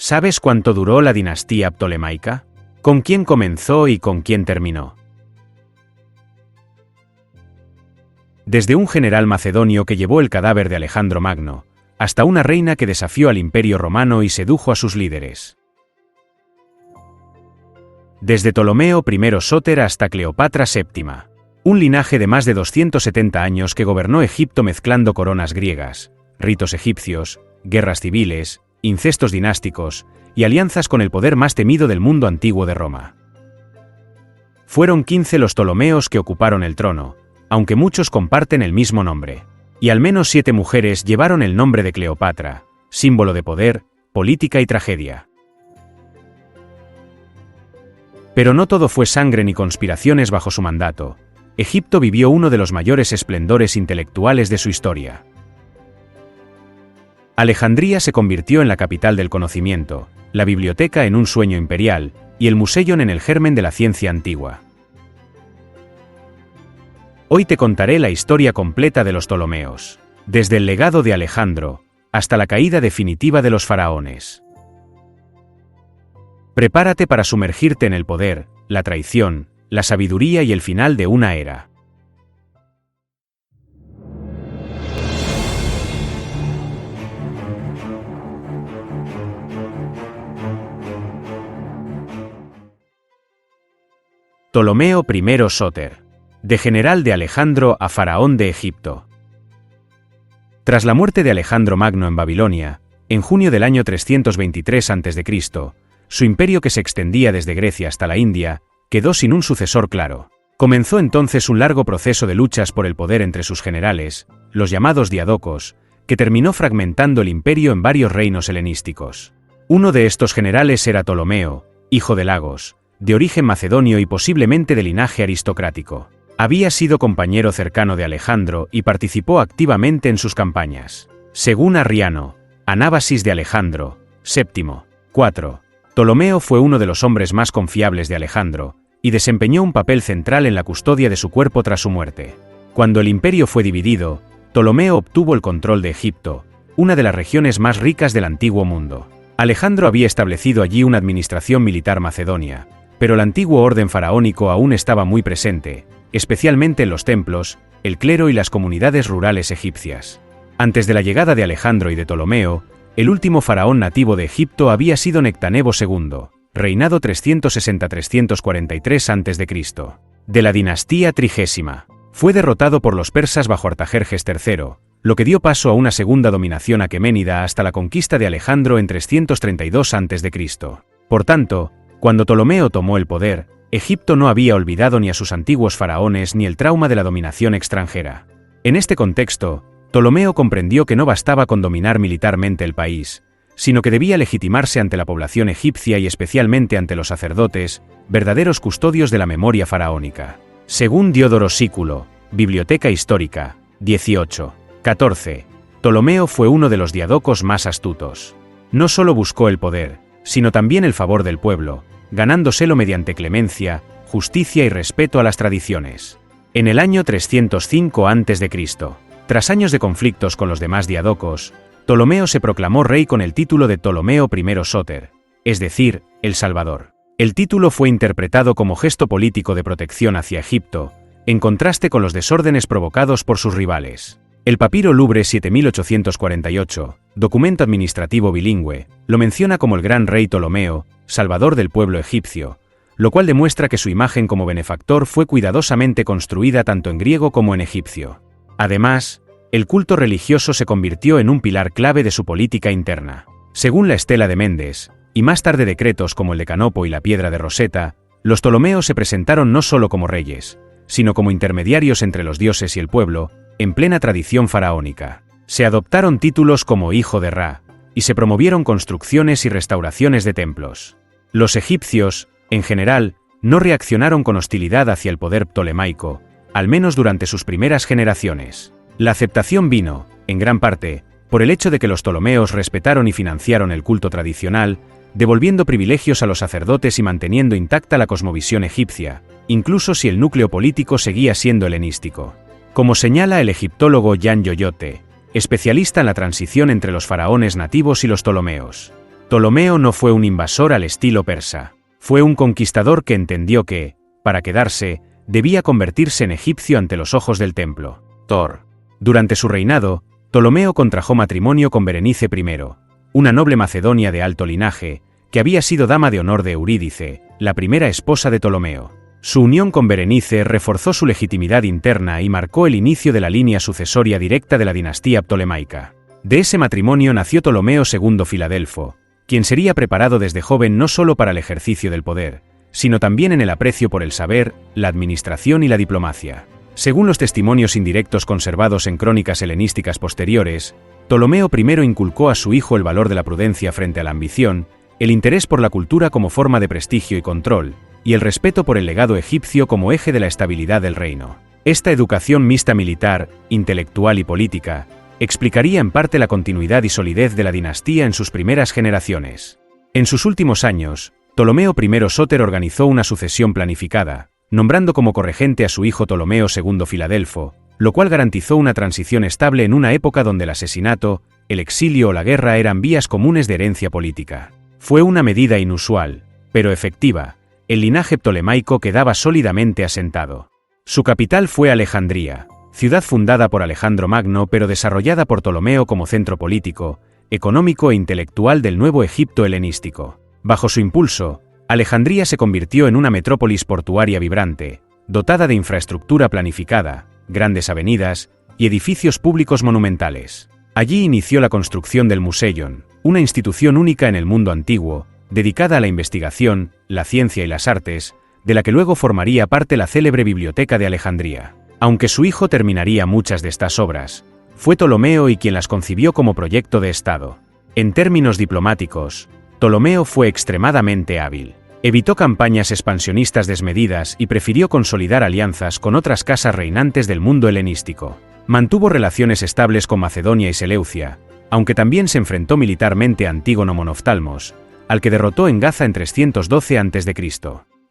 ¿Sabes cuánto duró la dinastía ptolemaica? ¿Con quién comenzó y con quién terminó? Desde un general macedonio que llevó el cadáver de Alejandro Magno, hasta una reina que desafió al Imperio Romano y sedujo a sus líderes. Desde Ptolomeo I Sóter hasta Cleopatra VII. Un linaje de más de 270 años que gobernó Egipto mezclando coronas griegas, ritos egipcios, guerras civiles, incestos dinásticos y alianzas con el poder más temido del mundo antiguo de Roma. Fueron 15 los Ptolomeos que ocuparon el trono, aunque muchos comparten el mismo nombre. Y al menos 7 mujeres llevaron el nombre de Cleopatra, símbolo de poder, política y tragedia. Pero no todo fue sangre ni conspiraciones bajo su mandato. Egipto vivió uno de los mayores esplendores intelectuales de su historia. Alejandría se convirtió en la capital del conocimiento, la biblioteca en un sueño imperial, y el Museion en el germen de la ciencia antigua. Hoy te contaré la historia completa de los Ptolomeos, desde el legado de Alejandro, hasta la caída definitiva de los faraones. Prepárate para sumergirte en el poder, la traición, la sabiduría y el final de una era. Ptolomeo I Sóter. De general de Alejandro a faraón de Egipto. Tras la muerte de Alejandro Magno en Babilonia, en junio del año 323 a.C., su imperio, que se extendía desde Grecia hasta la India, quedó sin un sucesor claro. Comenzó entonces un largo proceso de luchas por el poder entre sus generales, los llamados diadocos, que terminó fragmentando el imperio en varios reinos helenísticos. Uno de estos generales era Ptolomeo, hijo de Lagos, de origen macedonio y posiblemente de linaje aristocrático. Había sido compañero cercano de Alejandro y participó activamente en sus campañas. Según Arriano, Anábasis de Alejandro, VII, 4, Ptolomeo fue uno de los hombres más confiables de Alejandro, y desempeñó un papel central en la custodia de su cuerpo tras su muerte. Cuando el imperio fue dividido, Ptolomeo obtuvo el control de Egipto, una de las regiones más ricas del antiguo mundo. Alejandro había establecido allí una administración militar macedonia, pero el antiguo orden faraónico aún estaba muy presente, especialmente en los templos, el clero y las comunidades rurales egipcias. Antes de la llegada de Alejandro y de Ptolomeo, el último faraón nativo de Egipto había sido Nectanebo II, reinado 360-343 a.C., de la dinastía 30. Fue derrotado por los persas bajo Artajerjes III, lo que dio paso a una segunda dominación aqueménida hasta la conquista de Alejandro en 332 a.C. Por tanto, cuando Ptolomeo tomó el poder, Egipto no había olvidado ni a sus antiguos faraones ni el trauma de la dominación extranjera. En este contexto, Ptolomeo comprendió que no bastaba con dominar militarmente el país, sino que debía legitimarse ante la población egipcia y especialmente ante los sacerdotes, verdaderos custodios de la memoria faraónica. Según Diodoro Sículo, Biblioteca Histórica, 18, 14, Ptolomeo fue uno de los diadocos más astutos. No solo buscó el poder, sino también el favor del pueblo, ganándoselo mediante clemencia, justicia y respeto a las tradiciones. En el año 305 a.C., tras años de conflictos con los demás diadocos, Ptolomeo se proclamó rey con el título de Ptolomeo I Sóter, es decir, el Salvador. El título fue interpretado como gesto político de protección hacia Egipto, en contraste con los desórdenes provocados por sus rivales. El papiro Louvre 7848, documento administrativo bilingüe, lo menciona como el gran rey Ptolomeo, salvador del pueblo egipcio, lo cual demuestra que su imagen como benefactor fue cuidadosamente construida tanto en griego como en egipcio. Además, el culto religioso se convirtió en un pilar clave de su política interna. Según la Estela de Méndez, y más tarde decretos como el de Canopo y la Piedra de Rosetta, los Ptolomeos se presentaron no solo como reyes, sino como intermediarios entre los dioses y el pueblo, en plena tradición faraónica. Se adoptaron títulos como hijo de Ra, y se promovieron construcciones y restauraciones de templos. Los egipcios, en general, no reaccionaron con hostilidad hacia el poder ptolemaico, al menos durante sus primeras generaciones. La aceptación vino, en gran parte, por el hecho de que los Ptolomeos respetaron y financiaron el culto tradicional, devolviendo privilegios a los sacerdotes y manteniendo intacta la cosmovisión egipcia, incluso si el núcleo político seguía siendo helenístico. Como señala el egiptólogo Jan Yoyote, especialista en la transición entre los faraones nativos y los Ptolomeos. Ptolomeo no fue un invasor al estilo persa. Fue un conquistador que entendió que, para quedarse, debía convertirse en egipcio ante los ojos del templo. Durante su reinado, Ptolomeo contrajo matrimonio con Berenice I, una noble macedonia de alto linaje, que había sido dama de honor de Eurídice, la primera esposa de Ptolomeo. Su unión con Berenice reforzó su legitimidad interna y marcó el inicio de la línea sucesoria directa de la dinastía ptolemaica. De ese matrimonio nació Ptolomeo II Filadelfo, quien sería preparado desde joven no solo para el ejercicio del poder, sino también en el aprecio por el saber, la administración y la diplomacia. Según los testimonios indirectos conservados en crónicas helenísticas posteriores, Ptolomeo I inculcó a su hijo el valor de la prudencia frente a la ambición, el interés por la cultura como forma de prestigio y control, y el respeto por el legado egipcio como eje de la estabilidad del reino. Esta educación mixta militar, intelectual y política, explicaría en parte la continuidad y solidez de la dinastía en sus primeras generaciones. En sus últimos años, Ptolomeo I Sóter organizó una sucesión planificada, nombrando como corregente a su hijo Ptolomeo II Filadelfo, lo cual garantizó una transición estable en una época donde el asesinato, el exilio o la guerra eran vías comunes de herencia política. Fue una medida inusual, pero efectiva. El linaje ptolemaico quedaba sólidamente asentado. Su capital fue Alejandría, ciudad fundada por Alejandro Magno pero desarrollada por Ptolomeo como centro político, económico e intelectual del nuevo Egipto helenístico. Bajo su impulso, Alejandría se convirtió en una metrópolis portuaria vibrante, dotada de infraestructura planificada, grandes avenidas y edificios públicos monumentales. Allí inició la construcción del Museion, una institución única en el mundo antiguo, dedicada a la investigación, la ciencia y las artes, de la que luego formaría parte la célebre Biblioteca de Alejandría. Aunque su hijo terminaría muchas de estas obras, fue Ptolomeo y quien las concibió como proyecto de Estado. En términos diplomáticos, Ptolomeo fue extremadamente hábil. Evitó campañas expansionistas desmedidas y prefirió consolidar alianzas con otras casas reinantes del mundo helenístico. Mantuvo relaciones estables con Macedonia y Seleucia, aunque también se enfrentó militarmente a Antígono Monoftalmos, al que derrotó en Gaza en 312 a.C.,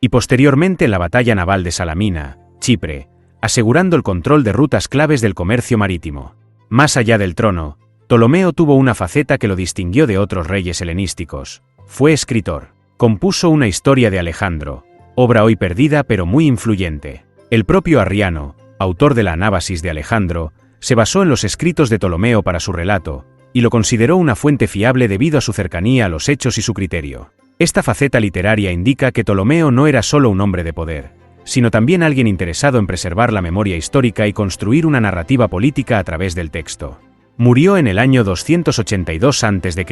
y posteriormente en la batalla naval de Salamina, Chipre, asegurando el control de rutas claves del comercio marítimo. Más allá del trono, Ptolomeo tuvo una faceta que lo distinguió de otros reyes helenísticos. Fue escritor. Compuso una historia de Alejandro, obra hoy perdida pero muy influyente. El propio Arriano, autor de la Anábasis de Alejandro, se basó en los escritos de Ptolomeo para su relato, y lo consideró una fuente fiable debido a su cercanía a los hechos y su criterio. Esta faceta literaria indica que Ptolomeo no era solo un hombre de poder, sino también alguien interesado en preservar la memoria histórica y construir una narrativa política a través del texto. Murió en el año 282 a.C.,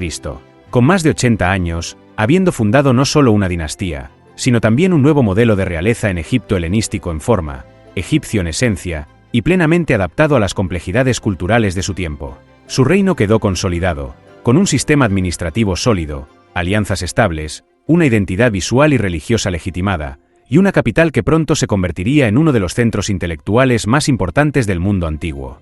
con más de 80 años, habiendo fundado no solo una dinastía, sino también un nuevo modelo de realeza en Egipto helenístico en forma, egipcio en esencia, y plenamente adaptado a las complejidades culturales de su tiempo. Su reino quedó consolidado, con un sistema administrativo sólido, alianzas estables, una identidad visual y religiosa legitimada, y una capital que pronto se convertiría en uno de los centros intelectuales más importantes del mundo antiguo.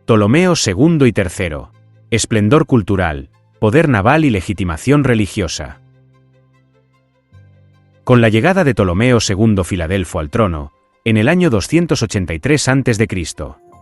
Ptolomeo II y III. Esplendor cultural, poder naval y legitimación religiosa. Con la llegada de Ptolomeo II Filadelfo al trono, en el año 283 a.C.,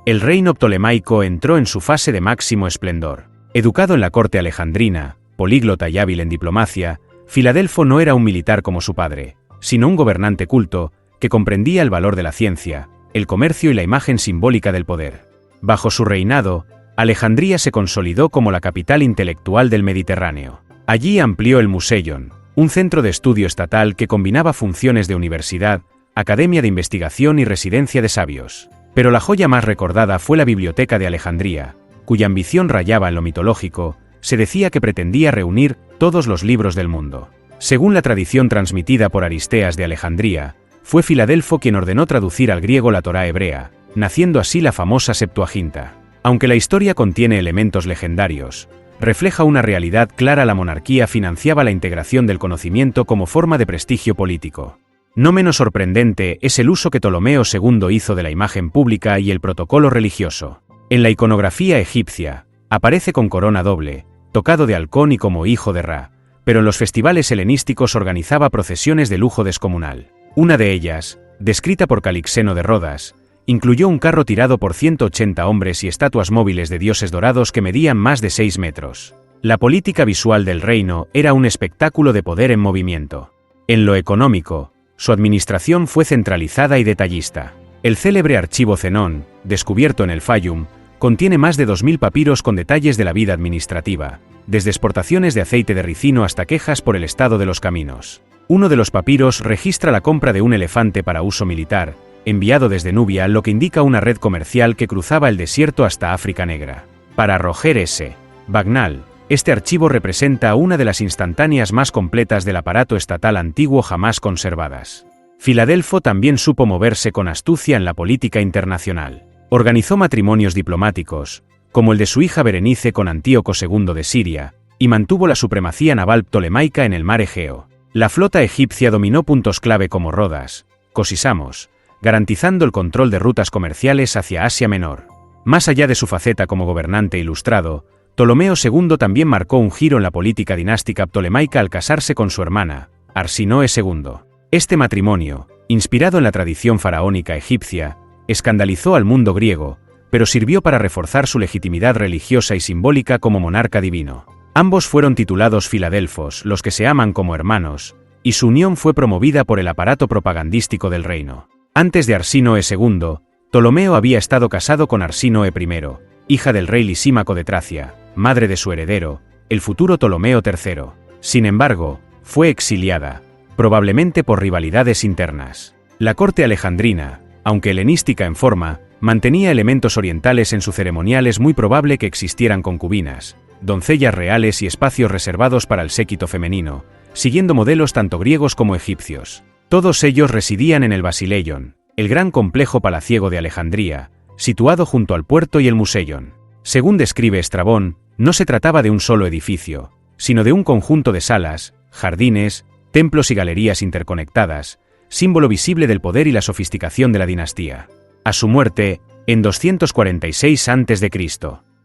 el reino ptolemaico entró en su fase de máximo esplendor. Educado en la corte alejandrina, políglota y hábil en diplomacia, Filadelfo no era un militar como su padre, sino un gobernante culto, que comprendía el valor de la ciencia, el comercio y la imagen simbólica del poder. Bajo su reinado, Alejandría se consolidó como la capital intelectual del Mediterráneo. Allí amplió el Museion, un centro de estudio estatal que combinaba funciones de universidad, academia de investigación y residencia de sabios. Pero la joya más recordada fue la Biblioteca de Alejandría, cuya ambición rayaba en lo mitológico. Se decía que pretendía reunir todos los libros del mundo. Según la tradición transmitida por Aristeas de Alejandría, fue Filadelfo quien ordenó traducir al griego la Torá hebrea, naciendo así la famosa Septuaginta. Aunque la historia contiene elementos legendarios, refleja una realidad clara. La monarquía financiaba la integración del conocimiento como forma de prestigio político. No menos sorprendente es el uso que Ptolomeo II hizo de la imagen pública y el protocolo religioso. En la iconografía egipcia, aparece con corona doble, tocado de halcón y como hijo de Ra, pero en los festivales helenísticos organizaba procesiones de lujo descomunal. Una de ellas, descrita por Calixeno de Rodas, incluyó un carro tirado por 180 hombres y estatuas móviles de dioses dorados que medían más de 6 metros. La política visual del reino era un espectáculo de poder en movimiento. En lo económico, su administración fue centralizada y detallista. El célebre archivo Zenón, descubierto en el Fayum, contiene más de 2000 papiros con detalles de la vida administrativa, desde exportaciones de aceite de ricino hasta quejas por el estado de los caminos. Uno de los papiros registra la compra de un elefante para uso militar, enviado desde Nubia, lo que indica una red comercial que cruzaba el desierto hasta África Negra. Para Roger S. Bagnall, este archivo representa una de las instantáneas más completas del aparato estatal antiguo jamás conservadas. Filadelfo también supo moverse con astucia en la política internacional. Organizó matrimonios diplomáticos, como el de su hija Berenice con Antíoco II de Siria, y mantuvo la supremacía naval ptolemaica en el mar Egeo. La flota egipcia dominó puntos clave como Rodas, Kos y Samos, garantizando el control de rutas comerciales hacia Asia Menor. Más allá de su faceta como gobernante ilustrado, Ptolomeo II también marcó un giro en la política dinástica ptolemaica al casarse con su hermana, Arsinoe II. Este matrimonio, inspirado en la tradición faraónica egipcia, escandalizó al mundo griego, pero sirvió para reforzar su legitimidad religiosa y simbólica como monarca divino. Ambos fueron titulados Filadelfos, los que se aman como hermanos, y su unión fue promovida por el aparato propagandístico del reino. Antes de Arsinoe II, Ptolomeo había estado casado con Arsinoe I, hija del rey Lisímaco de Tracia, madre de su heredero, el futuro Ptolomeo III. Sin embargo, fue exiliada, probablemente por rivalidades internas. La corte alejandrina, aunque helenística en forma, mantenía elementos orientales en su ceremonial. Es muy probable que existieran concubinas, doncellas reales y espacios reservados para el séquito femenino, siguiendo modelos tanto griegos como egipcios. Todos ellos residían en el Basileion, el gran complejo palaciego de Alejandría, situado junto al puerto y el Museion. Según describe Estrabón, no se trataba de un solo edificio, sino de un conjunto de salas, jardines, templos y galerías interconectadas, símbolo visible del poder y la sofisticación de la dinastía. A su muerte, en 246 a.C.,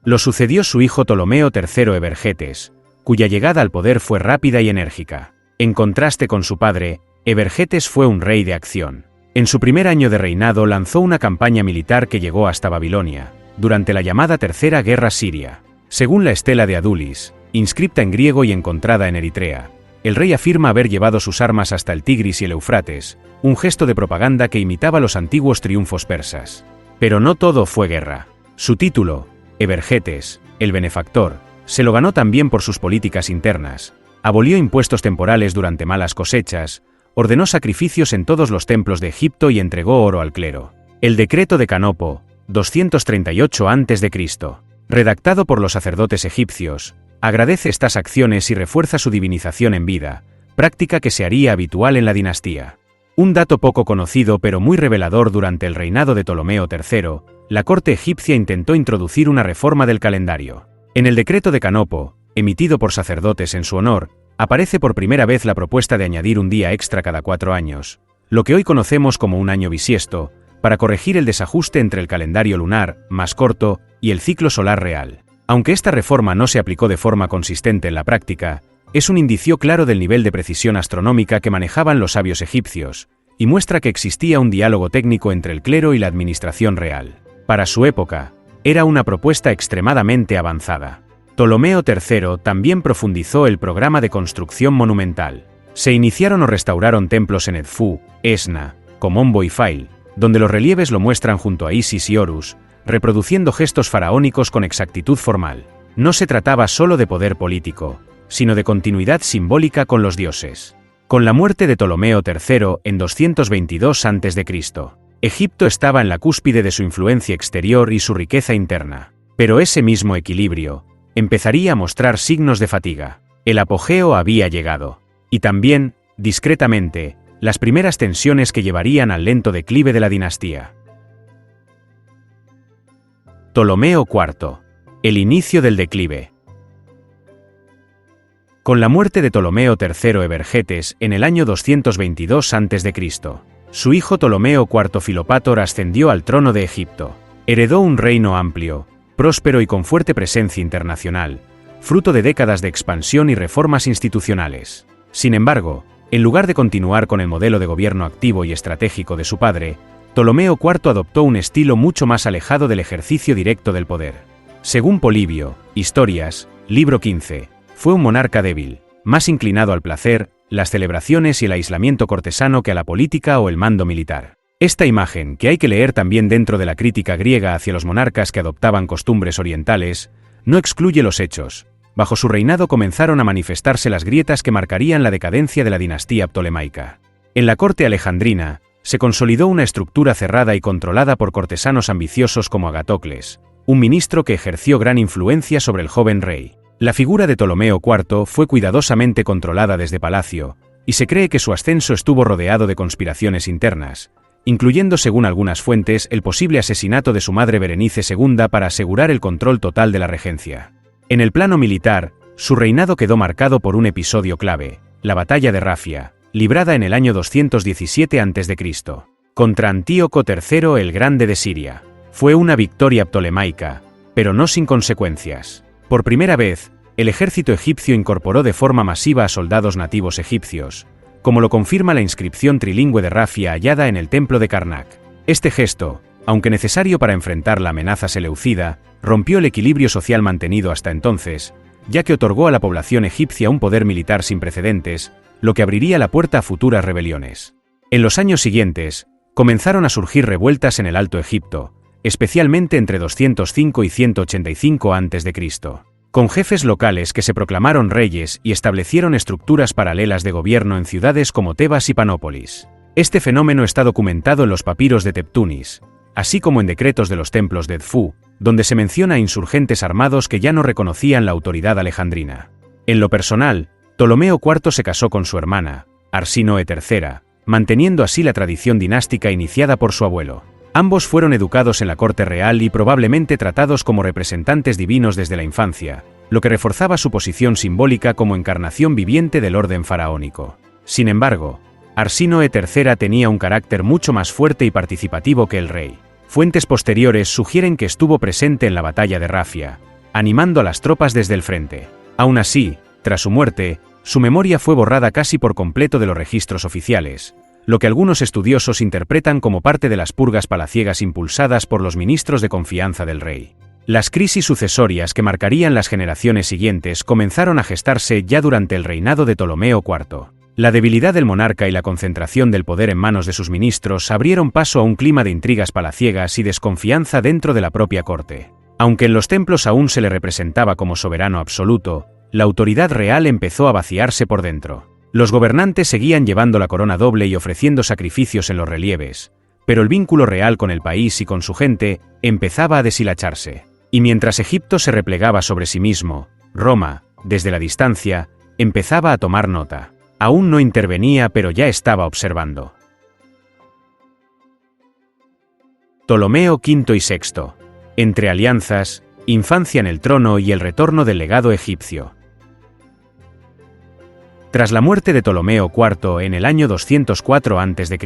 lo sucedió su hijo Ptolomeo III Evergetes, cuya llegada al poder fue rápida y enérgica. En contraste con su padre, Evergetes fue un rey de acción. En su primer año de reinado lanzó una campaña militar que llegó hasta Babilonia, durante la llamada Tercera Guerra Siria. Según la estela de Adulis, inscripta en griego y encontrada en Eritrea, el rey afirma haber llevado sus armas hasta el Tigris y el Eufrates, un gesto de propaganda que imitaba los antiguos triunfos persas. Pero no todo fue guerra. Su título, Evergetes, el benefactor, se lo ganó también por sus políticas internas. Abolió impuestos temporales durante malas cosechas, ordenó sacrificios en todos los templos de Egipto y entregó oro al clero. El decreto de Canopo, 238 a.C., redactado por los sacerdotes egipcios, agradece estas acciones y refuerza su divinización en vida, práctica que se haría habitual en la dinastía. Un dato poco conocido pero muy revelador: durante el reinado de Ptolomeo III, la corte egipcia intentó introducir una reforma del calendario. En el decreto de Canopo, emitido por sacerdotes en su honor, aparece por primera vez la propuesta de añadir un día extra cada 4 años, lo que hoy conocemos como un año bisiesto, para corregir el desajuste entre el calendario lunar, más corto, y el ciclo solar real. Aunque esta reforma no se aplicó de forma consistente en la práctica, es un indicio claro del nivel de precisión astronómica que manejaban los sabios egipcios, y muestra que existía un diálogo técnico entre el clero y la administración real. Para su época, era una propuesta extremadamente avanzada. Ptolomeo III también profundizó el programa de construcción monumental. Se iniciaron o restauraron templos en Edfú, Esna, Komombo y Fail, donde los relieves lo muestran junto a Isis y Horus, reproduciendo gestos faraónicos con exactitud formal. No se trataba solo de poder político, sino de continuidad simbólica con los dioses. Con la muerte de Ptolomeo III en 222 a.C., Egipto estaba en la cúspide de su influencia exterior y su riqueza interna. Pero ese mismo equilibrio empezaría a mostrar signos de fatiga. El apogeo había llegado. Y también, discretamente, las primeras tensiones que llevarían al lento declive de la dinastía. Ptolomeo IV. El inicio del declive. Con la muerte de Ptolomeo III Evergetes en el año 222 a.C., su hijo Ptolomeo IV Filopátor ascendió al trono de Egipto. Heredó un reino amplio, próspero y con fuerte presencia internacional, fruto de décadas de expansión y reformas institucionales. Sin embargo, en lugar de continuar con el modelo de gobierno activo y estratégico de su padre, Ptolomeo IV adoptó un estilo mucho más alejado del ejercicio directo del poder. Según Polibio, Historias, Libro 15. Fue un monarca débil, más inclinado al placer, las celebraciones y el aislamiento cortesano que a la política o el mando militar. Esta imagen, que hay que leer también dentro de la crítica griega hacia los monarcas que adoptaban costumbres orientales, no excluye los hechos. Bajo su reinado comenzaron a manifestarse las grietas que marcarían la decadencia de la dinastía ptolemaica. En la corte alejandrina, se consolidó una estructura cerrada y controlada por cortesanos ambiciosos como Agatocles, un ministro que ejerció gran influencia sobre el joven rey. La figura de Ptolomeo IV fue cuidadosamente controlada desde palacio, y se cree que su ascenso estuvo rodeado de conspiraciones internas, incluyendo según algunas fuentes el posible asesinato de su madre Berenice II para asegurar el control total de la regencia. En el plano militar, su reinado quedó marcado por un episodio clave, la batalla de Rafia, librada en el año 217 a.C., contra Antíoco III el Grande de Siria. Fue una victoria ptolemaica, pero no sin consecuencias. Por primera vez, el ejército egipcio incorporó de forma masiva a soldados nativos egipcios, como lo confirma la inscripción trilingüe de Rafia hallada en el templo de Karnak. Este gesto, aunque necesario para enfrentar la amenaza seleucida, rompió el equilibrio social mantenido hasta entonces, ya que otorgó a la población egipcia un poder militar sin precedentes, lo que abriría la puerta a futuras rebeliones. En los años siguientes, comenzaron a surgir revueltas en el Alto Egipto, especialmente entre 205 y 185 a.C., con jefes locales que se proclamaron reyes y establecieron estructuras paralelas de gobierno en ciudades como Tebas y Panópolis. Este fenómeno está documentado en los papiros de Teptunis, así como en decretos de los templos de Edfú, donde se menciona a insurgentes armados que ya no reconocían la autoridad alejandrina. En lo personal, Ptolomeo IV se casó con su hermana, Arsínoe III, manteniendo así la tradición dinástica iniciada por su abuelo. Ambos fueron educados en la corte real y probablemente tratados como representantes divinos desde la infancia, lo que reforzaba su posición simbólica como encarnación viviente del orden faraónico. Sin embargo, Arsínoe III tenía un carácter mucho más fuerte y participativo que el rey. Fuentes posteriores sugieren que estuvo presente en la batalla de Rafia, animando a las tropas desde el frente. Aún así, tras su muerte, su memoria fue borrada casi por completo de los registros oficiales, lo que algunos estudiosos interpretan como parte de las purgas palaciegas impulsadas por los ministros de confianza del rey. Las crisis sucesorias que marcarían las generaciones siguientes comenzaron a gestarse ya durante el reinado de Ptolomeo IV. La debilidad del monarca y la concentración del poder en manos de sus ministros abrieron paso a un clima de intrigas palaciegas y desconfianza dentro de la propia corte. Aunque en los templos aún se le representaba como soberano absoluto, la autoridad real empezó a vaciarse por dentro. Los gobernantes seguían llevando la corona doble y ofreciendo sacrificios en los relieves, pero el vínculo real con el país y con su gente empezaba a deshilacharse. Y mientras Egipto se replegaba sobre sí mismo, Roma, desde la distancia, empezaba a tomar nota. Aún no intervenía, pero ya estaba observando. Ptolomeo V y VI. Entre alianzas, infancia en el trono y el retorno del legado egipcio. Tras la muerte de Ptolomeo IV en el año 204 a.C.,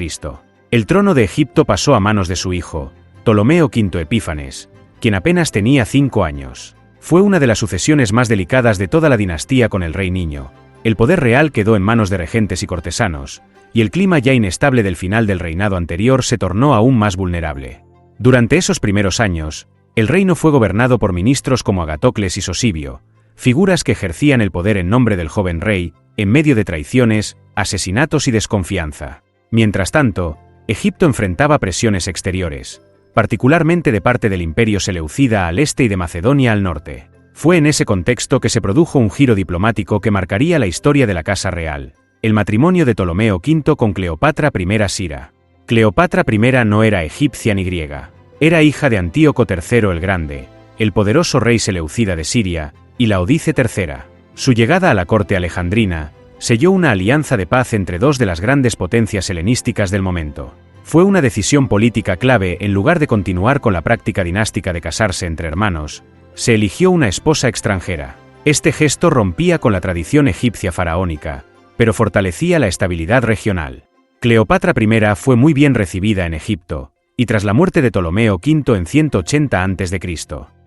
el trono de Egipto pasó a manos de su hijo, Ptolomeo V Epífanes, quien apenas tenía 5 años. Fue una de las sucesiones más delicadas de toda la dinastía con el rey niño. El poder real quedó en manos de regentes y cortesanos, y el clima ya inestable del final del reinado anterior se tornó aún más vulnerable. Durante esos primeros años, el reino fue gobernado por ministros como Agatocles y Sosibio, figuras que ejercían el poder en nombre del joven rey, en medio de traiciones, asesinatos y desconfianza. Mientras tanto, Egipto enfrentaba presiones exteriores, particularmente de parte del imperio seleucida al este y de Macedonia al norte. Fue en ese contexto que se produjo un giro diplomático que marcaría la historia de la Casa Real, el matrimonio de Ptolomeo V con Cleopatra I Sira. Cleopatra I no era egipcia ni griega, era hija de Antíoco III el Grande, el poderoso rey seleucida de Siria, y Laodice III. Su llegada a la corte alejandrina selló una alianza de paz entre dos de las grandes potencias helenísticas del momento. Fue una decisión política clave. En lugar de continuar con la práctica dinástica de casarse entre hermanos, se eligió una esposa extranjera. Este gesto rompía con la tradición egipcia faraónica, pero fortalecía la estabilidad regional. Cleopatra I fue muy bien recibida en Egipto, y tras la muerte de Ptolomeo V en 180 a.C.,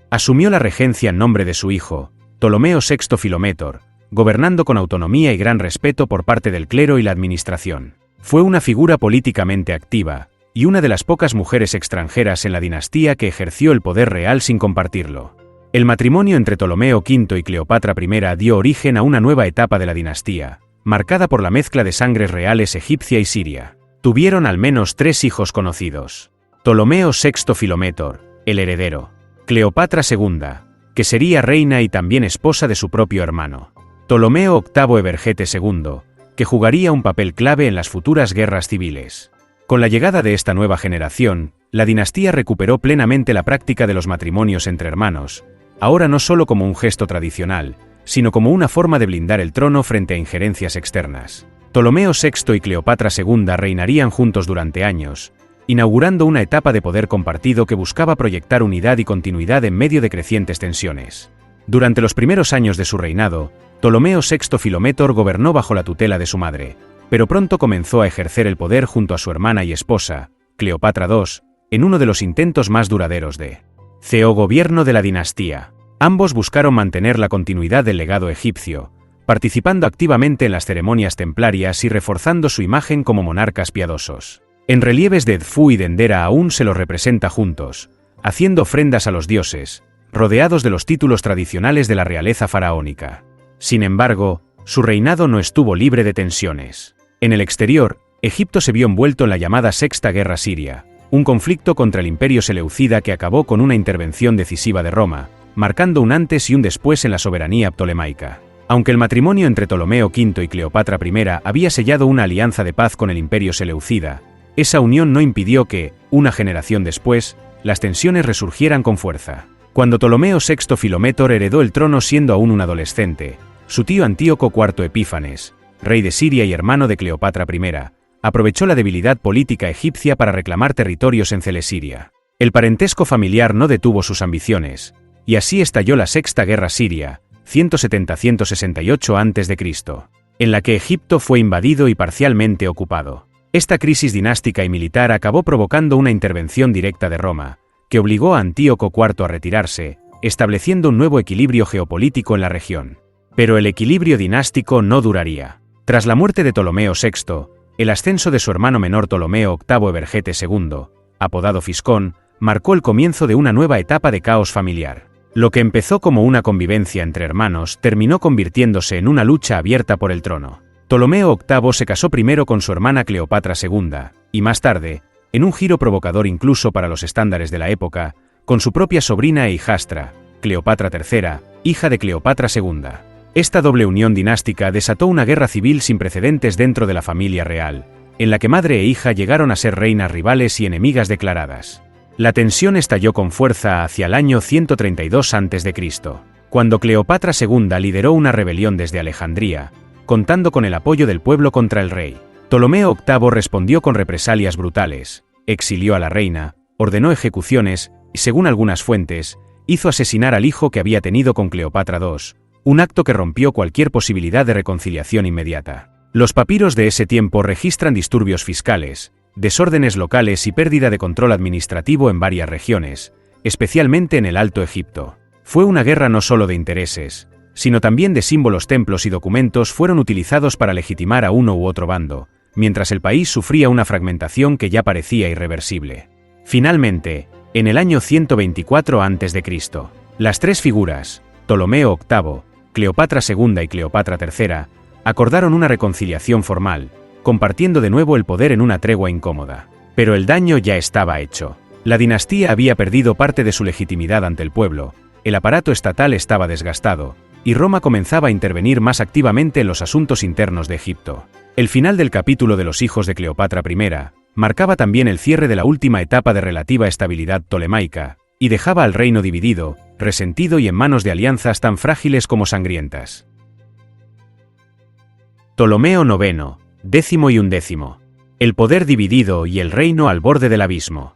asumió la regencia en nombre de su hijo, Ptolomeo VI Filométor, gobernando con autonomía y gran respeto por parte del clero y la administración. Fue una figura políticamente activa, y una de las pocas mujeres extranjeras en la dinastía que ejerció el poder real sin compartirlo. El matrimonio entre Ptolomeo V y Cleopatra I dio origen a una nueva etapa de la dinastía, marcada por la mezcla de sangres reales egipcia y siria. Tuvieron al menos 3 hijos conocidos. Ptolomeo VI Filometor, el heredero. Cleopatra II, que sería reina y también esposa de su propio hermano. Ptolomeo VIII Evergete II, que jugaría un papel clave en las futuras guerras civiles. Con la llegada de esta nueva generación, la dinastía recuperó plenamente la práctica de los matrimonios entre hermanos, ahora no solo como un gesto tradicional, sino como una forma de blindar el trono frente a injerencias externas. Ptolomeo VI y Cleopatra II reinarían juntos durante años, inaugurando una etapa de poder compartido que buscaba proyectar unidad y continuidad en medio de crecientes tensiones. Durante los primeros años de su reinado, Ptolomeo VI Filometor gobernó bajo la tutela de su madre, pero pronto comenzó a ejercer el poder junto a su hermana y esposa, Cleopatra II, en uno de los intentos más duraderos de gobierno de la dinastía. Ambos buscaron mantener la continuidad del legado egipcio, participando activamente en las ceremonias templarias y reforzando su imagen como monarcas piadosos. En relieves de Edfú y Dendera aún se los representa juntos, haciendo ofrendas a los dioses, rodeados de los títulos tradicionales de la realeza faraónica. Sin embargo, su reinado no estuvo libre de tensiones. En el exterior, Egipto se vio envuelto en la llamada Sexta Guerra Siria, un conflicto contra el imperio seleucida que acabó con una intervención decisiva de Roma, marcando un antes y un después en la soberanía ptolemaica. Aunque el matrimonio entre Ptolomeo V y Cleopatra I había sellado una alianza de paz con el imperio seleucida, esa unión no impidió que, una generación después, las tensiones resurgieran con fuerza. Cuando Ptolomeo VI Filometor heredó el trono siendo aún un adolescente, su tío Antíoco IV Epífanes, rey de Siria y hermano de Cleopatra I, aprovechó la debilidad política egipcia para reclamar territorios en Celesiria. El parentesco familiar no detuvo sus ambiciones, y así estalló la Sexta Guerra Siria, 170-168 a.C., en la que Egipto fue invadido y parcialmente ocupado. Esta crisis dinástica y militar acabó provocando una intervención directa de Roma, que obligó a Antíoco IV a retirarse, estableciendo un nuevo equilibrio geopolítico en la región. Pero el equilibrio dinástico no duraría. Tras la muerte de Ptolomeo VI, el ascenso de su hermano menor Ptolomeo VIII Evergete II, apodado Fiscón, marcó el comienzo de una nueva etapa de caos familiar. Lo que empezó como una convivencia entre hermanos terminó convirtiéndose en una lucha abierta por el trono. Ptolomeo VIII se casó primero con su hermana Cleopatra II, y más tarde, en un giro provocador incluso para los estándares de la época, con su propia sobrina e hijastra, Cleopatra III, hija de Cleopatra II. Esta doble unión dinástica desató una guerra civil sin precedentes dentro de la familia real, en la que madre e hija llegaron a ser reinas rivales y enemigas declaradas. La tensión estalló con fuerza hacia el año 132 a.C., cuando Cleopatra II lideró una rebelión desde Alejandría, contando con el apoyo del pueblo contra el rey. Ptolomeo VIII respondió con represalias brutales, exilió a la reina, ordenó ejecuciones y, según algunas fuentes, hizo asesinar al hijo que había tenido con Cleopatra II, un acto que rompió cualquier posibilidad de reconciliación inmediata. Los papiros de ese tiempo registran disturbios fiscales, desórdenes locales y pérdida de control administrativo en varias regiones, especialmente en el Alto Egipto. Fue una guerra no solo de intereses, sino también de símbolos. Templos y documentos fueron utilizados para legitimar a uno u otro bando, mientras el país sufría una fragmentación que ya parecía irreversible. Finalmente, en el año 124 a.C., las tres figuras, Ptolomeo VIII, Cleopatra II y Cleopatra III, acordaron una reconciliación formal, compartiendo de nuevo el poder en una tregua incómoda. Pero el daño ya estaba hecho. La dinastía había perdido parte de su legitimidad ante el pueblo, el aparato estatal estaba desgastado, y Roma comenzaba a intervenir más activamente en los asuntos internos de Egipto. El final del capítulo de los hijos de Cleopatra I marcaba también el cierre de la última etapa de relativa estabilidad ptolemaica, y dejaba al reino dividido, resentido y en manos de alianzas tan frágiles como sangrientas. Ptolomeo IX, décimo y undécimo. El poder dividido y el reino al borde del abismo.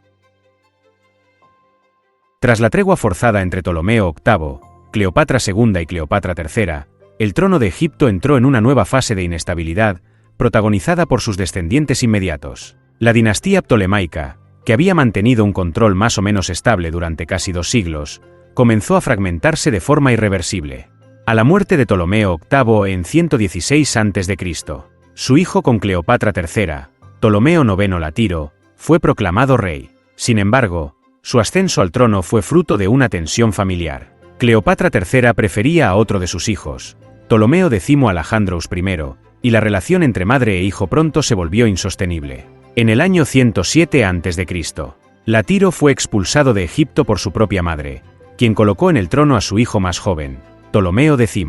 Tras la tregua forzada entre Ptolomeo VIII, Cleopatra II y Cleopatra III, el trono de Egipto entró en una nueva fase de inestabilidad, protagonizada por sus descendientes inmediatos. La dinastía ptolemaica, que había mantenido un control más o menos estable durante casi 2 siglos, comenzó a fragmentarse de forma irreversible. A la muerte de Ptolomeo VIII en 116 a.C., su hijo con Cleopatra III, Ptolomeo IX Latiro, fue proclamado rey. Sin embargo, su ascenso al trono fue fruto de una tensión familiar. Cleopatra III prefería a otro de sus hijos, Ptolomeo X Alejandrous I, y la relación entre madre e hijo pronto se volvió insostenible. En el año 107 a.C., Latiro fue expulsado de Egipto por su propia madre, quien colocó en el trono a su hijo más joven, Ptolomeo X.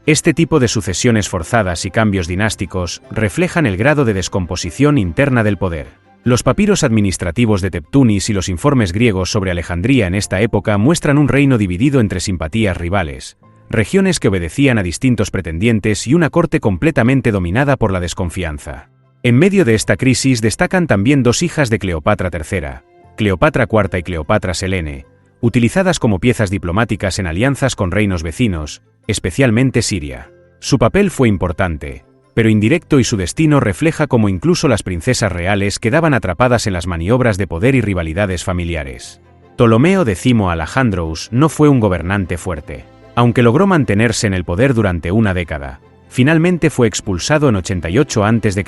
Este tipo de sucesiones forzadas y cambios dinásticos reflejan el grado de descomposición interna del poder. Los papiros administrativos de Teptunis y los informes griegos sobre Alejandría en esta época muestran un reino dividido entre simpatías rivales, regiones que obedecían a distintos pretendientes y una corte completamente dominada por la desconfianza. En medio de esta crisis destacan también dos hijas de Cleopatra III, Cleopatra IV y Cleopatra Selene, utilizadas como piezas diplomáticas en alianzas con reinos vecinos, especialmente Siria. Su papel fue importante, pero indirecto, y su destino refleja cómo incluso las princesas reales quedaban atrapadas en las maniobras de poder y rivalidades familiares. Ptolomeo X Alejandrous no fue un gobernante fuerte. Aunque logró mantenerse en el poder durante una década, finalmente fue expulsado en 88 a.C.,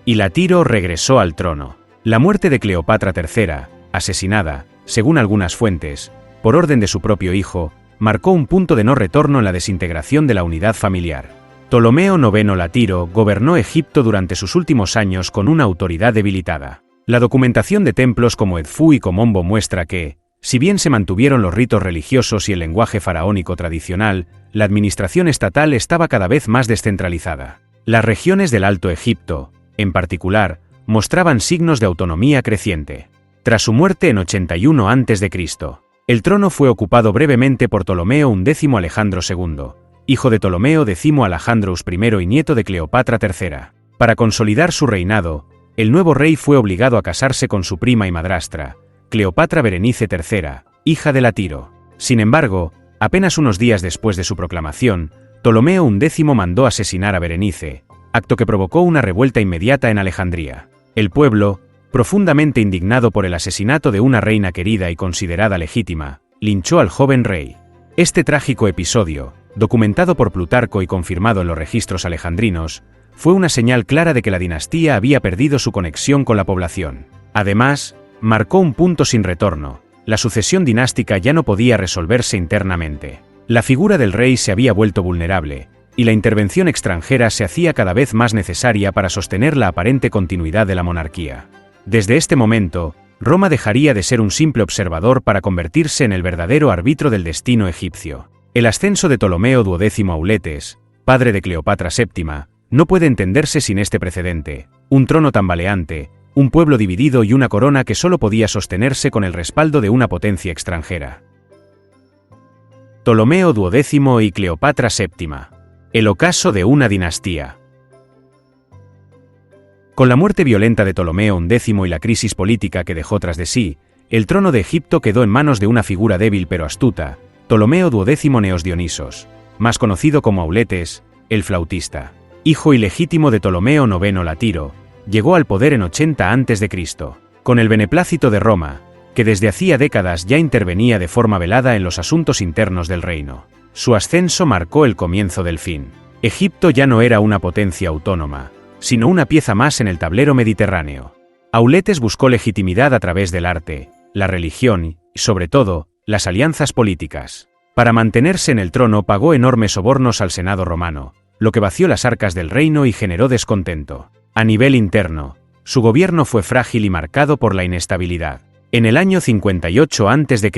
y Latiro regresó al trono. La muerte de Cleopatra III, asesinada, según algunas fuentes, por orden de su propio hijo, marcó un punto de no retorno en la desintegración de la unidad familiar. Ptolomeo IX Latiro gobernó Egipto durante sus últimos años con una autoridad debilitada. La documentación de templos como Edfú y Komombo muestra que, si bien se mantuvieron los ritos religiosos y el lenguaje faraónico tradicional, la administración estatal estaba cada vez más descentralizada. Las regiones del Alto Egipto, en particular, mostraban signos de autonomía creciente. Tras su muerte en 81 a.C., el trono fue ocupado brevemente por Ptolomeo X Alejandro II, hijo de Ptolomeo X Alejandrous I y nieto de Cleopatra III. Para consolidar su reinado, el nuevo rey fue obligado a casarse con su prima y madrastra, Cleopatra Berenice III, hija de Latiro. Sin embargo, apenas unos días después de su proclamación, Ptolomeo X mandó asesinar a Berenice, acto que provocó una revuelta inmediata en Alejandría. El pueblo, profundamente indignado por el asesinato de una reina querida y considerada legítima, linchó al joven rey. Este trágico episodio, documentado por Plutarco y confirmado en los registros alejandrinos, fue una señal clara de que la dinastía había perdido su conexión con la población. Además, marcó un punto sin retorno. La sucesión dinástica ya no podía resolverse internamente. La figura del rey se había vuelto vulnerable, y la intervención extranjera se hacía cada vez más necesaria para sostener la aparente continuidad de la monarquía. Desde este momento, Roma dejaría de ser un simple observador para convertirse en el verdadero árbitro del destino egipcio. El ascenso de Ptolomeo XII Auletes, padre de Cleopatra VII, no puede entenderse sin este precedente: un trono tambaleante, un pueblo dividido y una corona que solo podía sostenerse con el respaldo de una potencia extranjera. Ptolomeo XII y Cleopatra VII. El ocaso de una dinastía. Con la muerte violenta de Ptolomeo X y la crisis política que dejó tras de sí, el trono de Egipto quedó en manos de una figura débil pero astuta, Ptolomeo XII Neos Dionisos, más conocido como Auletes, el flautista. Hijo ilegítimo de Ptolomeo IX Latiro, llegó al poder en 80 a.C., con el beneplácito de Roma, que desde hacía décadas ya intervenía de forma velada en los asuntos internos del reino. Su ascenso marcó el comienzo del fin. Egipto ya no era una potencia autónoma, sino una pieza más en el tablero mediterráneo. Auletes buscó legitimidad a través del arte, la religión y, sobre todo, las alianzas políticas. Para mantenerse en el trono pagó enormes sobornos al Senado romano, lo que vació las arcas del reino y generó descontento. A nivel interno, su gobierno fue frágil y marcado por la inestabilidad. En el año 58 a.C.,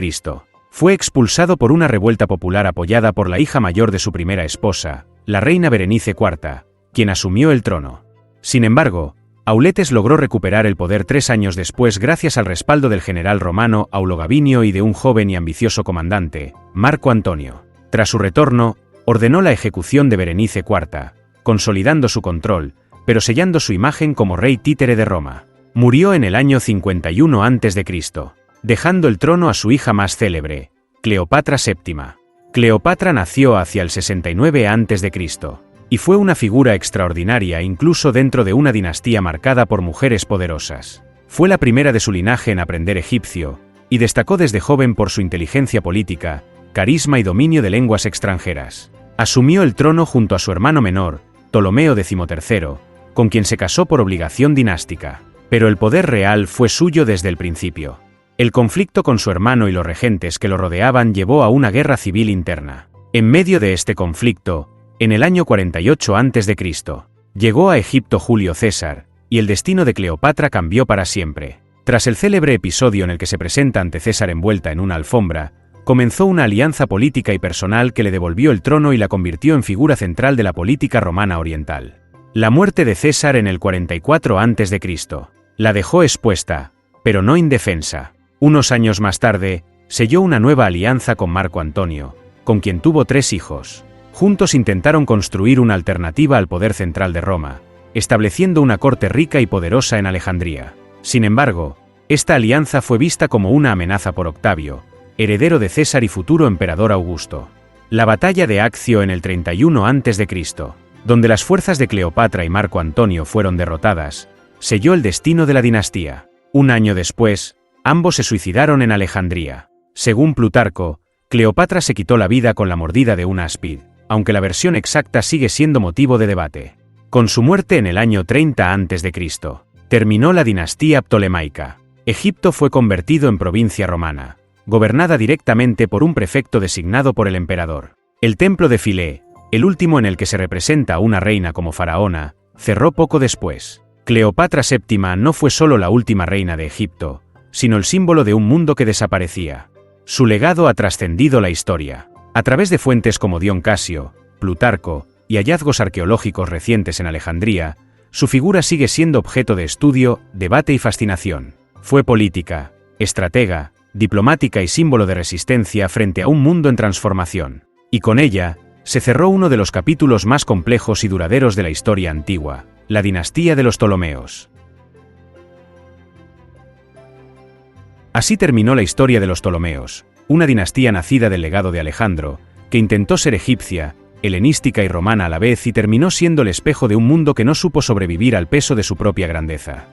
fue expulsado por una revuelta popular apoyada por la hija mayor de su primera esposa, la reina Berenice IV, quien asumió el trono. Sin embargo, Auletes logró recuperar el poder 3 años después gracias al respaldo del general romano Aulo Gabinio y de un joven y ambicioso comandante, Marco Antonio. Tras su retorno, ordenó la ejecución de Berenice IV, consolidando su control, pero sellando su imagen como rey títere de Roma. Murió en el año 51 a.C., dejando el trono a su hija más célebre, Cleopatra VII. Cleopatra nació hacia el 69 a.C., y fue una figura extraordinaria incluso dentro de una dinastía marcada por mujeres poderosas. Fue la primera de su linaje en aprender egipcio, y destacó desde joven por su inteligencia política, carisma y dominio de lenguas extranjeras. Asumió el trono junto a su hermano menor, Ptolomeo XIII, con quien se casó por obligación dinástica. Pero el poder real fue suyo desde el principio. El conflicto con su hermano y los regentes que lo rodeaban llevó a una guerra civil interna. En medio de este conflicto, en el año 48 a.C., llegó a Egipto Julio César, y el destino de Cleopatra cambió para siempre. Tras el célebre episodio en el que se presenta ante César envuelta en una alfombra, comenzó una alianza política y personal que le devolvió el trono y la convirtió en figura central de la política romana oriental. La muerte de César en el 44 a.C. la dejó expuesta, pero no indefensa. Unos años más tarde, selló una nueva alianza con Marco Antonio, con quien tuvo 3 hijos. Juntos intentaron construir una alternativa al poder central de Roma, estableciendo una corte rica y poderosa en Alejandría. Sin embargo, esta alianza fue vista como una amenaza por Octavio, heredero de César y futuro emperador Augusto. La batalla de Accio en el 31 a.C., donde las fuerzas de Cleopatra y Marco Antonio fueron derrotadas, selló el destino de la dinastía. Un año después, ambos se suicidaron en Alejandría. Según Plutarco, Cleopatra se quitó la vida con la mordida de una áspid, aunque la versión exacta sigue siendo motivo de debate. Con su muerte en el año 30 a.C., terminó la dinastía ptolemaica. Egipto fue convertido en provincia romana, gobernada directamente por un prefecto designado por el emperador. El templo de Philae, el último en el que se representa a una reina como faraona, cerró poco después. Cleopatra VII no fue solo la última reina de Egipto, sino el símbolo de un mundo que desaparecía. Su legado ha trascendido la historia. A través de fuentes como Dion Casio, Plutarco y hallazgos arqueológicos recientes en Alejandría, su figura sigue siendo objeto de estudio, debate y fascinación. Fue política, estratega, diplomática y símbolo de resistencia frente a un mundo en transformación. Y con ella, se cerró uno de los capítulos más complejos y duraderos de la historia antigua, la dinastía de los Ptolomeos. Así terminó la historia de los Ptolomeos, una dinastía nacida del legado de Alejandro, que intentó ser egipcia, helenística y romana a la vez y terminó siendo el espejo de un mundo que no supo sobrevivir al peso de su propia grandeza.